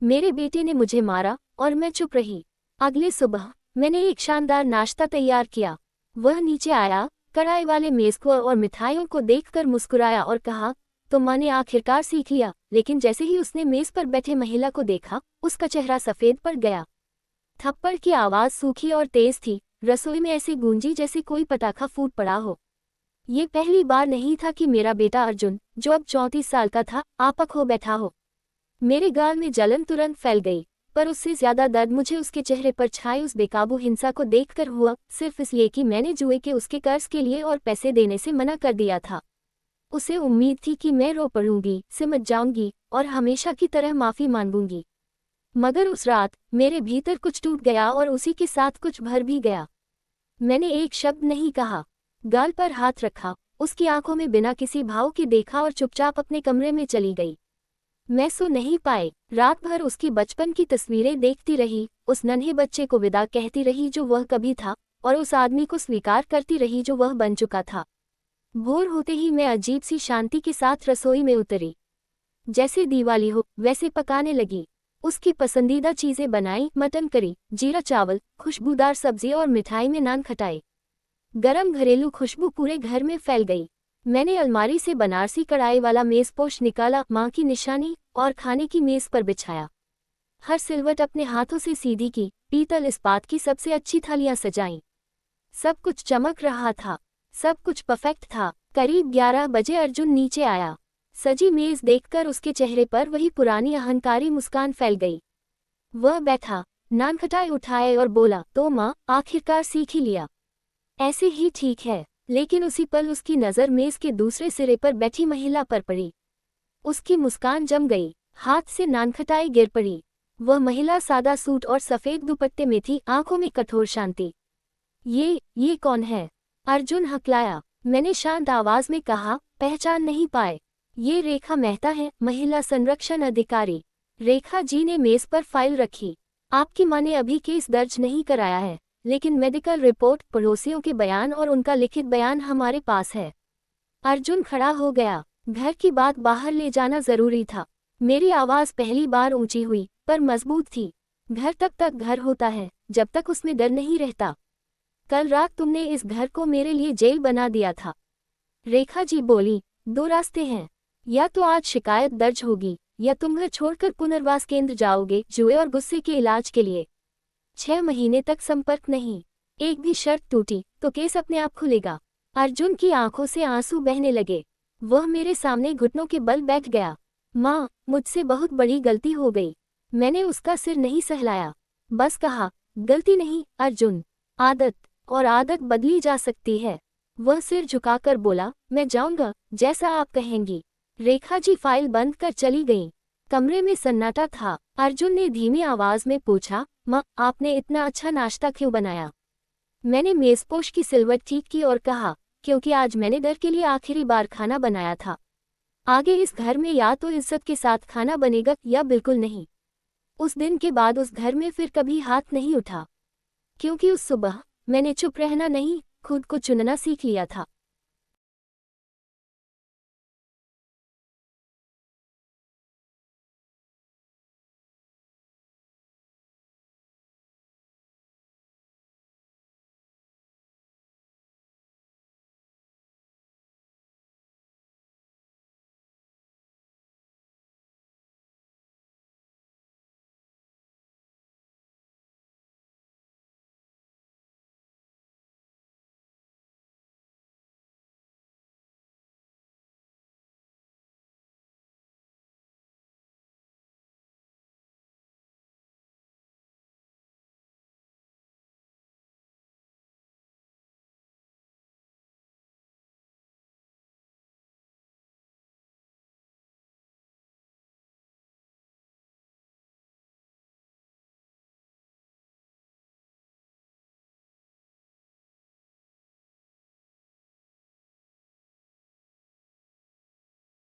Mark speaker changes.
Speaker 1: मेरे बेटे ने मुझे मारा और मैं चुप रही। अगले सुबह मैंने एक शानदार नाश्ता तैयार किया। वह नीचे आया, कढ़ाई वाले मेज को और मिठाइयों को देखकर मुस्कुराया और कहा, तो माँ ने आखिरकार सीख लिया। लेकिन जैसे ही उसने मेज पर बैठे महिला को देखा, उसका चेहरा सफ़ेद पड़ गया। थप्पड़ की आवाज़ सूखी और तेज थी, रसोई में ऐसी गूंजी जैसे कोई पटाखा फूट पड़ा हो। ये पहली बार नहीं था कि मेरा बेटा अर्जुन, जो अब 34 साल का था, आपक हो बैठा हो। मेरे गाल में जलन तुरंत फैल गई, पर उससे ज्यादा दर्द मुझे उसके चेहरे पर छाई उस बेकाबू हिंसा को देखकर हुआ, सिर्फ इसलिए कि मैंने जुए के उसके कर्ज के लिए और पैसे देने से मना कर दिया था। उसे उम्मीद थी कि मैं रो पड़ूंगी, सिमट जाऊंगी और हमेशा की तरह माफी मांगूंगी। मगर उस रात मेरे भीतर कुछ टूट गया और उसी के साथ कुछ भर भी गया। मैंने एक शब्द नहीं कहा, गाल पर हाथ रखा, उसकी आंखों में बिना किसी भाव के देखा और चुपचाप अपने कमरे में चली गई। मैं सो नहीं पाई, रात भर उसकी बचपन की तस्वीरें देखती रही, उस नन्हे बच्चे को विदा कहती रही जो वह कभी था, और उस आदमी को स्वीकार करती रही जो वह बन चुका था। भोर होते ही मैं अजीब सी शांति के साथ रसोई में उतरी। जैसे दिवाली हो वैसे पकाने लगी। उसकी पसंदीदा चीजें बनाई, मटन करी, जीरा चावल, खुशबूदार सब्जी और मिठाई में नान खटाई। गरम घरेलू खुशबू पूरे घर में फैल गई। मैंने अलमारी से बनारसी कढ़ाई वाला मेज़पोश निकाला, माँ की निशानी, और खाने की मेज पर बिछाया। हर सिलवट अपने हाथों से सीधी की, पीतल इस्पात की सबसे अच्छी थालियां सजाईं। सब कुछ चमक रहा था, सब कुछ परफेक्ट था। करीब 11 बजे अर्जुन नीचे आया। सजी मेज देखकर उसके चेहरे पर वही पुरानी अहंकारी मुस्कान फैल गई। वह बैठा, नान खटाई उठाए और बोला, तो माँ, आखिरकार सीख ही लिया। ऐसे ही ठीक है। लेकिन उसी पल उसकी नज़र मेज के दूसरे सिरे पर बैठी महिला पर पड़ी। उसकी मुस्कान जम गई, हाथ से नानखटाई गिर पड़ी। वह महिला सादा सूट और सफ़ेद दुपट्टे में थी, आंखों में कठोर शांति। ये कौन है? अर्जुन हकलाया। मैंने शांत आवाज में कहा, पहचान नहीं पाए? ये रेखा मेहता है, महिला संरक्षण अधिकारी। रेखा जी ने मेज पर फाइल रखी। आपकी मां ने अभी केस दर्ज नहीं कराया है, लेकिन मेडिकल रिपोर्ट, पड़ोसियों के बयान और उनका लिखित बयान हमारे पास है। अर्जुन खड़ा हो गया। घर की बात बाहर ले जाना जरूरी था। मेरी आवाज पहली बार ऊंची हुई, पर मजबूत थी। घर तब तक घर होता है जब तक उसमें डर नहीं रहता। कल रात तुमने इस घर को मेरे लिए जेल बना दिया था। रेखा जी बोली, 2 रास्ते हैं, या तो आज शिकायत दर्ज होगी, या तुम घर छोड़कर पुनर्वास केंद्र जाओगे, जुए और गुस्से के इलाज के लिए। 6 महीने तक संपर्क नहीं। एक भी शर्त टूटी तो केस अपने आप खुलेगा। अर्जुन की आंखों से आंसू बहने लगे। वह मेरे सामने घुटनों के बल बैठ गया। माँ, मुझसे बहुत बड़ी गलती हो गई। मैंने उसका सिर नहीं सहलाया, बस कहा, गलती नहीं अर्जुन, आदत, और आदत बदली जा सकती है। वह सिर झुकाकर बोला, मैं जाऊंगा, जैसा आप कहेंगी। रेखा जी फाइल बंद कर चली गईं। कमरे में सन्नाटा था। अर्जुन ने धीमी आवाज में पूछा, माँ, आपने इतना अच्छा नाश्ता क्यों बनाया? मैंने मेज़पोश की सिलवट ठीक की और कहा, क्योंकि आज मैंने डर के लिए आखिरी बार खाना बनाया था। आगे इस घर में या तो इज्जत के साथ खाना बनेगा या बिल्कुल नहीं। उस दिन के बाद उस घर में फिर कभी हाथ नहीं उठा, क्योंकि उस सुबह मैंने चुप रहना नहीं, खुद को चुनना सीख लिया था।